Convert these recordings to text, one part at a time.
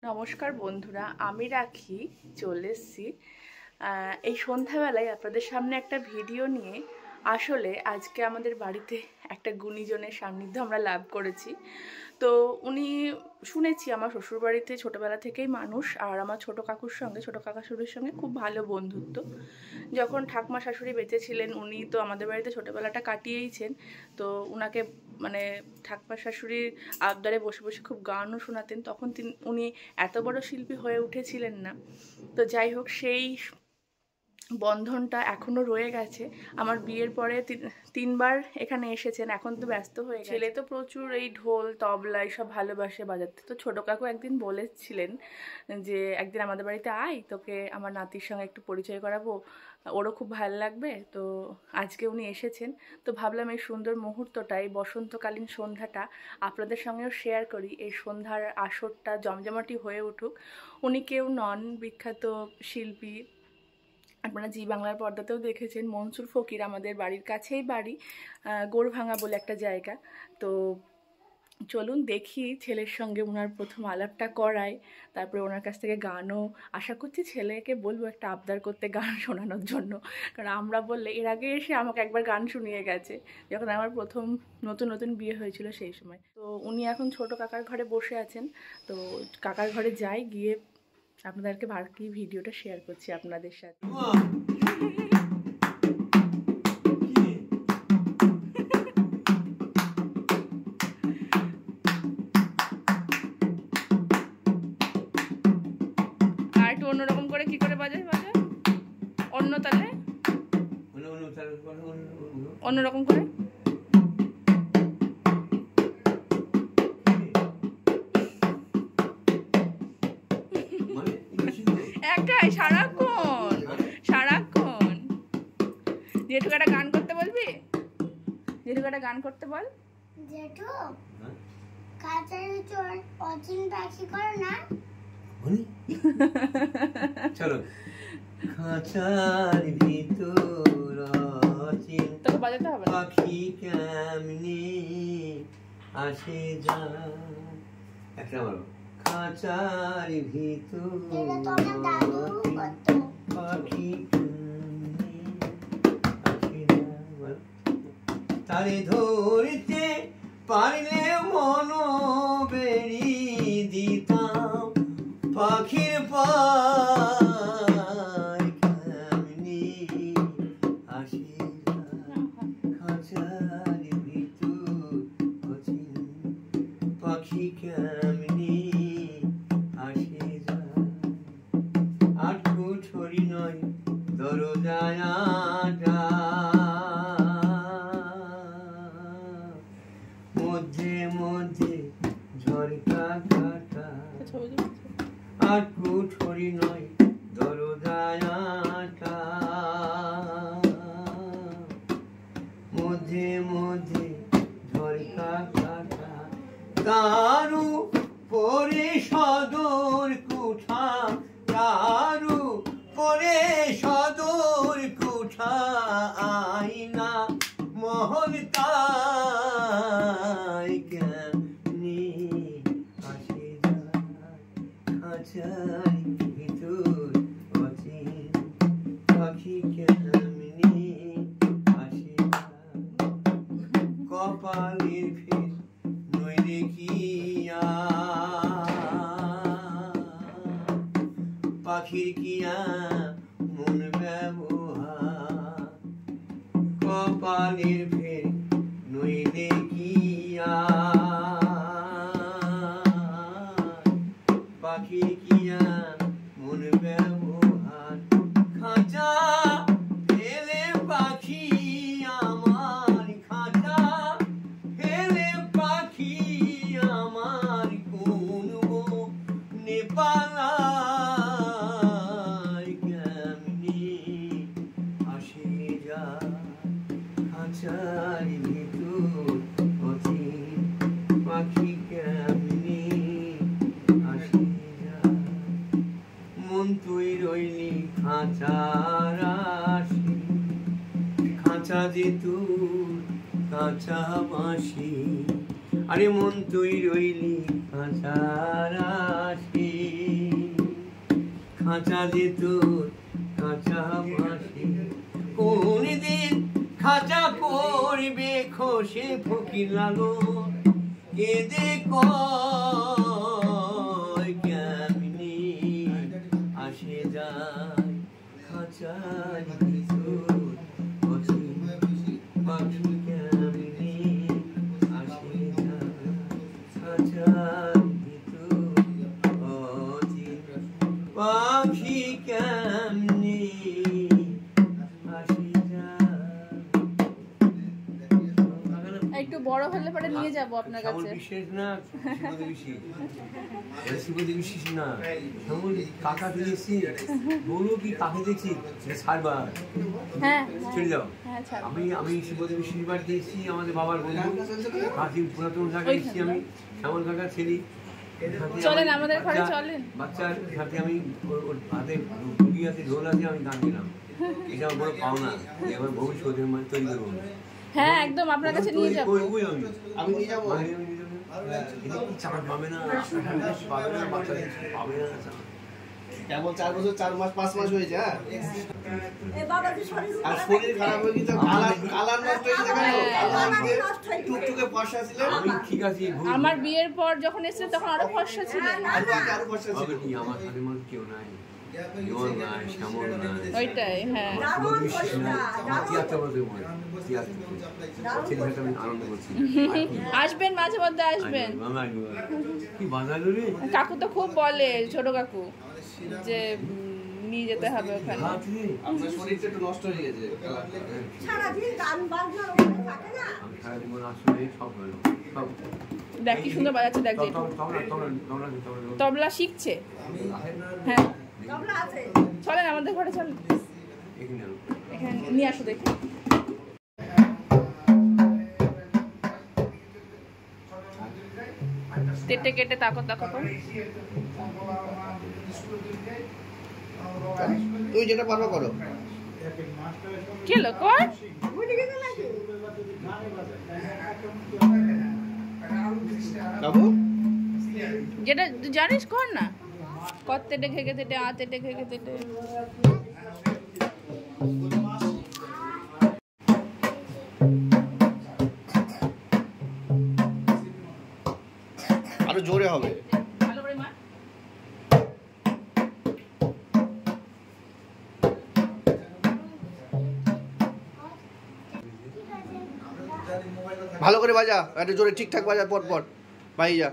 নমস্কার বন্ধুরা, আমি রাখি চলে এসেছি এই সন্ধ্যাবেলায় আপনাদের সামনে একটা ভিডিও নিয়ে। আসলে আজকে আমাদের বাড়িতে একটা গুণীজনের সান্নিধ্য আমরা লাভ করেছি। তো উনি শুনেছি আমার শ্বশুরবাড়িতে ছোটোবেলা থেকেই মানুষ, আর আমার ছোটো কাকুর সঙ্গে, ছোটো কাকা শাশুড়ির সঙ্গে খুব ভালো বন্ধুত্ব। যখন ঠাকুমা শাশুড়ি বেঁচে ছিলেন উনি তো আমাদের বাড়িতে ছোটোবেলাটা কাটিয়েইছেন। তো উনাকে মানে ঠাকুমা শাশুড়ির আবদারে বসে বসে খুব গানও শোনাতেন। তখন উনি এত বড় শিল্পী হয়ে উঠেছিলেন না। তো যাই হোক, সেই বন্ধনটা এখনো রয়ে গেছে। আমার বিয়ের পরে তিনবার এখানে এসেছেন। এখন তো ব্যস্ত হয়ে গেছে। ছেলে তো প্রচুর এই ঢোল তবলা এইসব ভালোবাসে বাজাতে। তো ছোটো কাকু একদিন বলেছিলেন যে একদিন আমাদের বাড়িতে আয়, তোকে আমার নাতির সঙ্গে একটু পরিচয় করাবো, ওরও খুব ভালো লাগবে। তো আজকে উনি এসেছেন। তো ভাবলাম এই সুন্দর মুহূর্তটা, এই বসন্তকালীন সন্ধ্যাটা আপনাদের সঙ্গেও শেয়ার করি। এই সন্ধ্যার আসরটা জমজমাটি হয়ে উঠুক। উনি কেউ নন, বিখ্যাত শিল্পী। আপনারা জি বাংলার পর্দাতেও দেখেছেন, মনসুর ফকির। আমাদের বাড়ির কাছেই বাড়ি, গোড়ভাঙা বলে একটা জায়গা। তো চলুন দেখি, ছেলের সঙ্গে ওনার প্রথম আলাপটা করাই, তারপরে ওনার কাছ থেকে গানও আশা করছি। ছেলেকে বলবো একটা আবদার করতে, গান শোনানোর জন্য। কারণ আমরা বললে, এর আগে এসে আমাকে একবার গান শুনিয়ে গেছে যখন আমার প্রথম নতুন নতুন বিয়ে হয়েছিল সেই সময়। তো উনি এখন ছোট কাকার ঘরে বসে আছেন। তো কাকার ঘরে যাই, গিয়ে আপনাদেরকে বাকি ভিডিওটা শেয়ার করছি আপনাদের সাথে। আর একটু অন্যরকম করে কি করে বাজায় অন্য তালে, অন্যরকম করে। একাই সারাক্ষণ সারাক্ষণ। জেঠুকে একটা গান করতে বলবি? জেঠুকে একটা গান করতে বল। জেঠু কাঁচার চোর অচিন পাখি করো না। চলো। খাঁচার ভিতর অচিন তোকে বাজাতে হবে না। পাখি কেমনি আসে যায়। একটা বলো। খাঁচার ভিতর পাখি কেমনি আসে যায়। তারে ধরতে পারলে মন বেরি দিতাম পাখির পায় কেমনি আসে যায়। খাঁচার ভিতর অচিন পাখি কেমনি আসে যায়। আর কুঠরি নয় দরজায় আটা, মধ্যে মধ্যে ঝরকা কাটা। আর কুঠরি নয় দরজায় আটা, মধ্যে মধ্যে ঝরকা কাটা। তারু পরে সদর কুঠা, তারু পরে সদর কুঠা। আইনা মহল তাই কেমনি আসে যায়। খাঁচার ভিতর অচিন পাখি কেমনি আসে যায়। কপালের ফের নইলে কি পাখির কিয়া মন ব্যবহার। কপালের ফের নইলে কি পাখির কিয়া মন ব্যবহার। খাঁচা ফেলে পাখি আমার, খাঁচা ফেলে পাখি আমার কোন নেপালায় কেমনি আসে যায়। খাঁচার ভিতর অচিন পাখি কেমনি আসে যায়। মন তুই রইলি খাঁচার আসি, খাঁচা যে তোর কাঁচা বাঁশি। আরে মন তুই রইলি খাঁচার আসি, খাঁচা যে তোর খাঁচা মাসি কোন দিন খাঁচা পড়বে খসে ফকির লালন কেঁদে কয় কেমনি আসে যায় খাঁচার ভিতর অচিন পাখি কেমনি আসে যায় খাঁচার ভিতর অচিন পাখি কেমনি আসে যায়। একটু বড় হলে পরে নিয়ে যাব আপনার শ্যামল কাছে। বিশেষ না শিবদেবী বিশেষ না শ্যামল কাকা দিয়েছি বলো কি কাকে দেখছি ছাড়বার হ্যাঁ ছেড়ে যাও। হ্যাঁ ছাড়। আমি শিবদেবী শিশিরবার দিয়েছি আমাদের বাবার বন্ধু কাশি পুরাতন কাকা এসেছি আমি শ্যামল কাকা ছেড়ি চলেন আমাদের ঘরে চলেন। বাচ্চার সাথে আমি ওর হাতে টুকি আছে ঢোল আছে আমি গান দিলাম এটা আমার বড় পাওনা এবার ভবিষ্যতের মানে তৈরি করবো। হ্যাঁ একদম আপনার কাছে নিয়ে যাব। আমি নিয়ে যাবো চাকর পাবে না পাবে না বাচ্চাদের পাবে না কেবল 4 বছর 4 মাস 5 মাস হয়েছে। হ্যাঁ আর শরীর খারাপ হয়ে গেছে কালার নষ্ট হয়ে গেছে টুকটুকে ফর্সা ছিল। আমি ঠিক আছে আমার বিয়ের পর যখন এসেছে তখন আরো ফর্সা ছিলেন। আরো ফর্সা ছিল। আমার সাথে মন কেউ নাই নাই শ্যামল নাই ওইটাই হ্যাঁ আনন্দ করছি আসবেন মাঝে মধ্যে আসবেন। কি বাজালো রে কাকু তো খুব বলে ছোট কাকু যে নিয়ে যেতে হবে ওখানে। আপনার শরীরটা একটু নষ্ট হয়ে গেছে। সারাদিন গান বাজনার ওখানে থাকে না। আমি সারাদিন আসলে সব হলো সব দেখ কি সুন্দর বাজাচ্ছে দেখ যে তবলা শিখছে। হ্যাঁ তবলা আছে। চলেন আমাদের ঘরে চলেন এখানে নিয়ে আসো দেখি। কেটে কেটে তাকো তাকো করে তুই যেটা পারো করো। কি হলো কর বাবু যেটা জানিস কর না কত তেটে ঘেকে তেটে আ তেটে ঘেকে তেটে। আরো জোরে হবে। ভালো করে মা ভালো করে বাজা একটু জোরে ঠিকঠাক বাজা পর পর ভাই যা।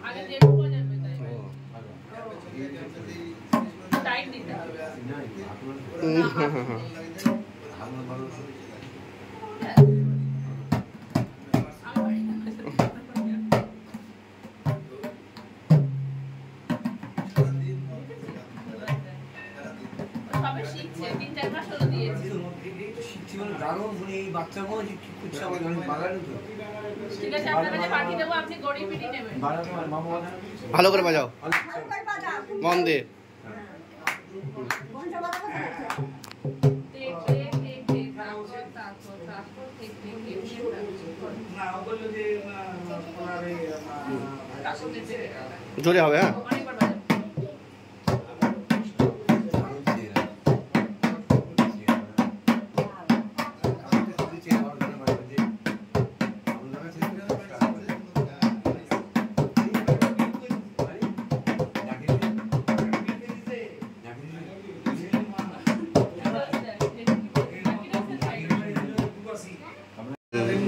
আগে যে বাজাবে তাই টাইট দিতে হবে। সবে শিখছে 3-4 মাস হলো দিয়েছি। ঠিক আছে আপনার কাছে পাঠিয়ে দেবো আপনি গড়ি পিটি নেবেন। ভালো করে বাজাও মন দিয়ে। জোরে হবে। হ্যাঁ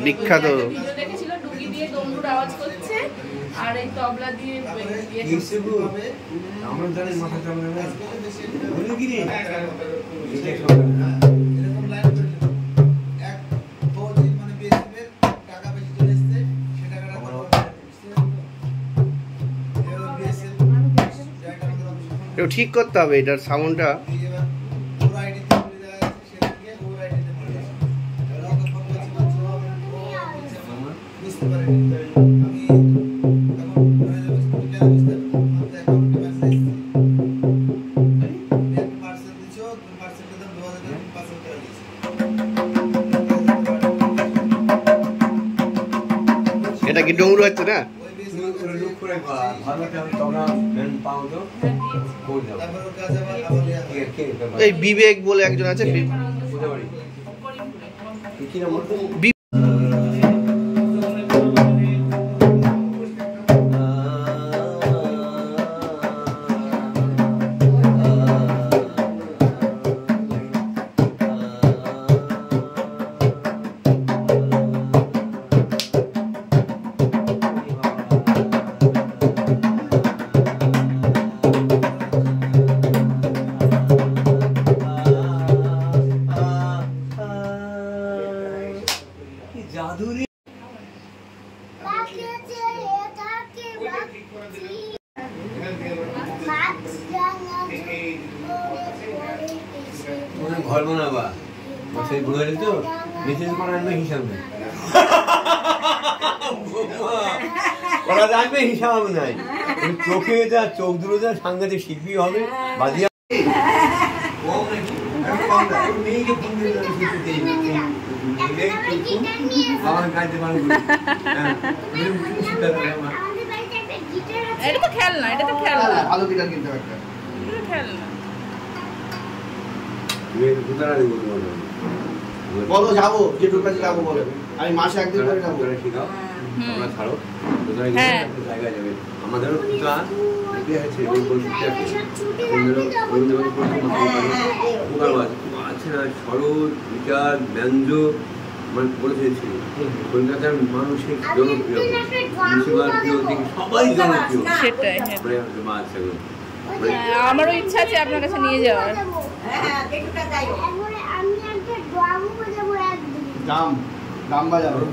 বিখ্যাত ভিডিও দেখেছিল ডুগি দিয়ে ডমরুর আওয়াজ করছে আর এই তবলা দিয়ে আমরা জানি মাথা চামড়া না বলে কি রে ঠিক করতে হবে এটার সাউন্ডটা। এটা কি ডমরু হচ্ছে না? ভালো তোমরা মেন পাও তো করে দাও। তারপর ওর কাছে আবার কে এই বিবেক বলে একজন আছে কোথায় বাড়ি? কি নাম ওর? জাদুরি ঘর বানাবা সেই বুড়ো তো মেসেজ করা আনবে হিসাব নেই ওরা জানবে হিসাব নাই চোখে যা চোখ দুটো যা সাংঘাতিক শিল্পী হবে বাজিয়া আমার কাজে মানুষ এটা তো খেলনা, এটা তো খেলনা, ভালো গিটার কিনতে হবে একটা। এটা তো খেলনা। বলো যাবো, যেটুর কাছে যাবো বলো। আমি মাসে একদিন করে যাবো। শিখাও তোমরা ছাড়ো হ্যাঁ। জায়গায় যাবে আমাদেরও ক্লাস আছে না সরোজ বিচার ব্যঞ্জ মানে বলেছিল কলকাতার মানুষের জনপ্রিয় মুন্সিপালিটিও দেখি সবাই জনপ্রিয় সেটাই, মানে মাছ এগুলো আমারও ইচ্ছা আছে আপনার কাছে নিয়ে যাওয়ার। হ্যাঁ দেখুটা যাই দাম বাজাবো।